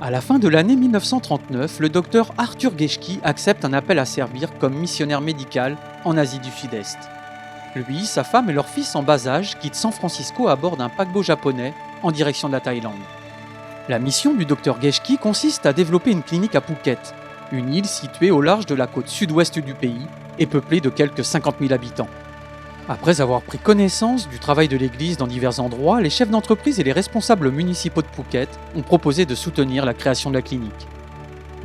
À la fin de l'année 1939, le docteur Arthur Geschke accepte un appel à servir comme missionnaire médical en Asie du Sud-Est. Lui, sa femme et leur fils en bas âge quittent San Francisco à bord d'un paquebot japonais en direction de la Thaïlande. La mission du docteur Geschke consiste à développer une clinique à Phuket, une île située au large de la côte sud-ouest du pays et peuplée de quelques 50 000 habitants. Après avoir pris connaissance du travail de l'Église dans divers endroits, les chefs d'entreprise et les responsables municipaux de Phuket ont proposé de soutenir la création de la clinique.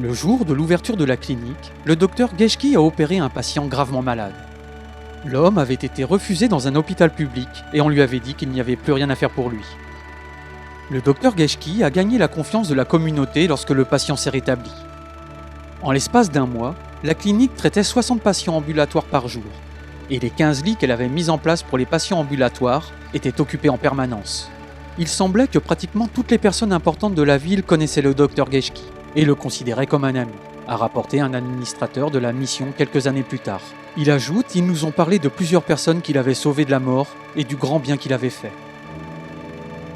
Le jour de l'ouverture de la clinique, le docteur Geschke a opéré un patient gravement malade. L'homme avait été refusé dans un hôpital public et on lui avait dit qu'il n'y avait plus rien à faire pour lui. Le docteur Geschke a gagné la confiance de la communauté lorsque le patient s'est rétabli. En l'espace d'un mois, la clinique traitait 60 patients ambulatoires par jour, et les 15 lits qu'elle avait mis en place pour les patients ambulatoires étaient occupés en permanence. Il semblait que pratiquement toutes les personnes importantes de la ville connaissaient le docteur Geschke et le considéraient comme un ami, a rapporté un administrateur de la mission quelques années plus tard. Il ajoute « Ils nous ont parlé de plusieurs personnes qu'il avait sauvées de la mort et du grand bien qu'il avait fait ».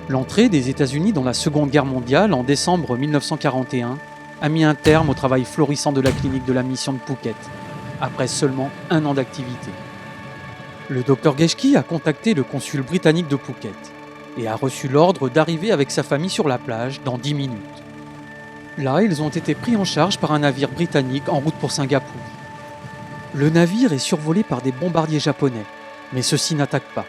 L'entrée des États-Unis dans la Seconde Guerre mondiale en décembre 1941 a mis un terme au travail florissant de la clinique de la mission de Phuket, après seulement 1 an d'activité. Le docteur Geschke a contacté le consul britannique de Phuket et a reçu l'ordre d'arriver avec sa famille sur la plage dans 10 minutes. Là, ils ont été pris en charge par un navire britannique en route pour Singapour. Le navire est survolé par des bombardiers japonais, mais ceux-ci n'attaquent pas.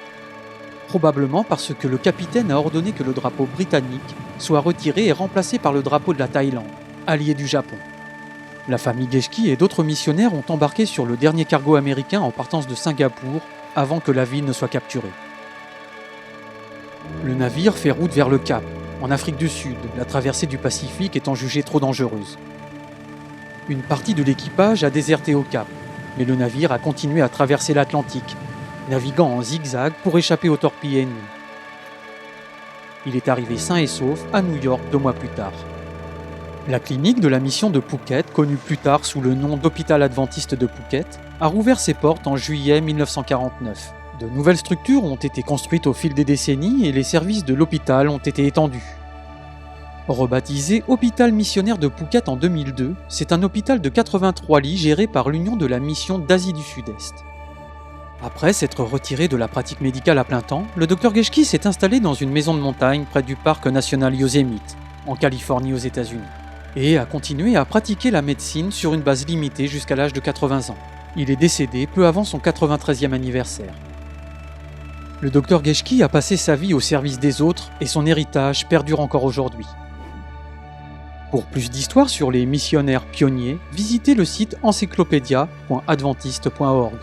Probablement parce que le capitaine a ordonné que le drapeau britannique soit retiré et remplacé par le drapeau de la Thaïlande, allié du Japon. La famille Geschke et d'autres missionnaires ont embarqué sur le dernier cargo américain en partance de Singapour avant que la ville ne soit capturée. Le navire fait route vers le Cap, en Afrique du Sud, la traversée du Pacifique étant jugée trop dangereuse. Une partie de l'équipage a déserté au Cap, mais le navire a continué à traverser l'Atlantique, naviguant en zigzag pour échapper aux torpilles ennemies. Il est arrivé sain et sauf à New York 2 mois plus tard. La clinique de la mission de Phuket, connue plus tard sous le nom d'Hôpital Adventiste de Phuket, a rouvert ses portes en juillet 1949. De nouvelles structures ont été construites au fil des décennies et les services de l'hôpital ont été étendus. Rebaptisé Hôpital missionnaire de Phuket en 2002, c'est un hôpital de 83 lits géré par l'Union de la mission d'Asie du Sud-Est. Après s'être retiré de la pratique médicale à plein temps, le docteur Geschke s'est installé dans une maison de montagne près du parc national Yosemite, en Californie aux États-Unis, et a continué à pratiquer la médecine sur une base limitée jusqu'à l'âge de 80 ans. Il est décédé peu avant son 93e anniversaire. Le docteur Geschke a passé sa vie au service des autres et son héritage perdure encore aujourd'hui. Pour plus d'histoires sur les missionnaires pionniers, visitez le site encyclopédia.adventiste.org.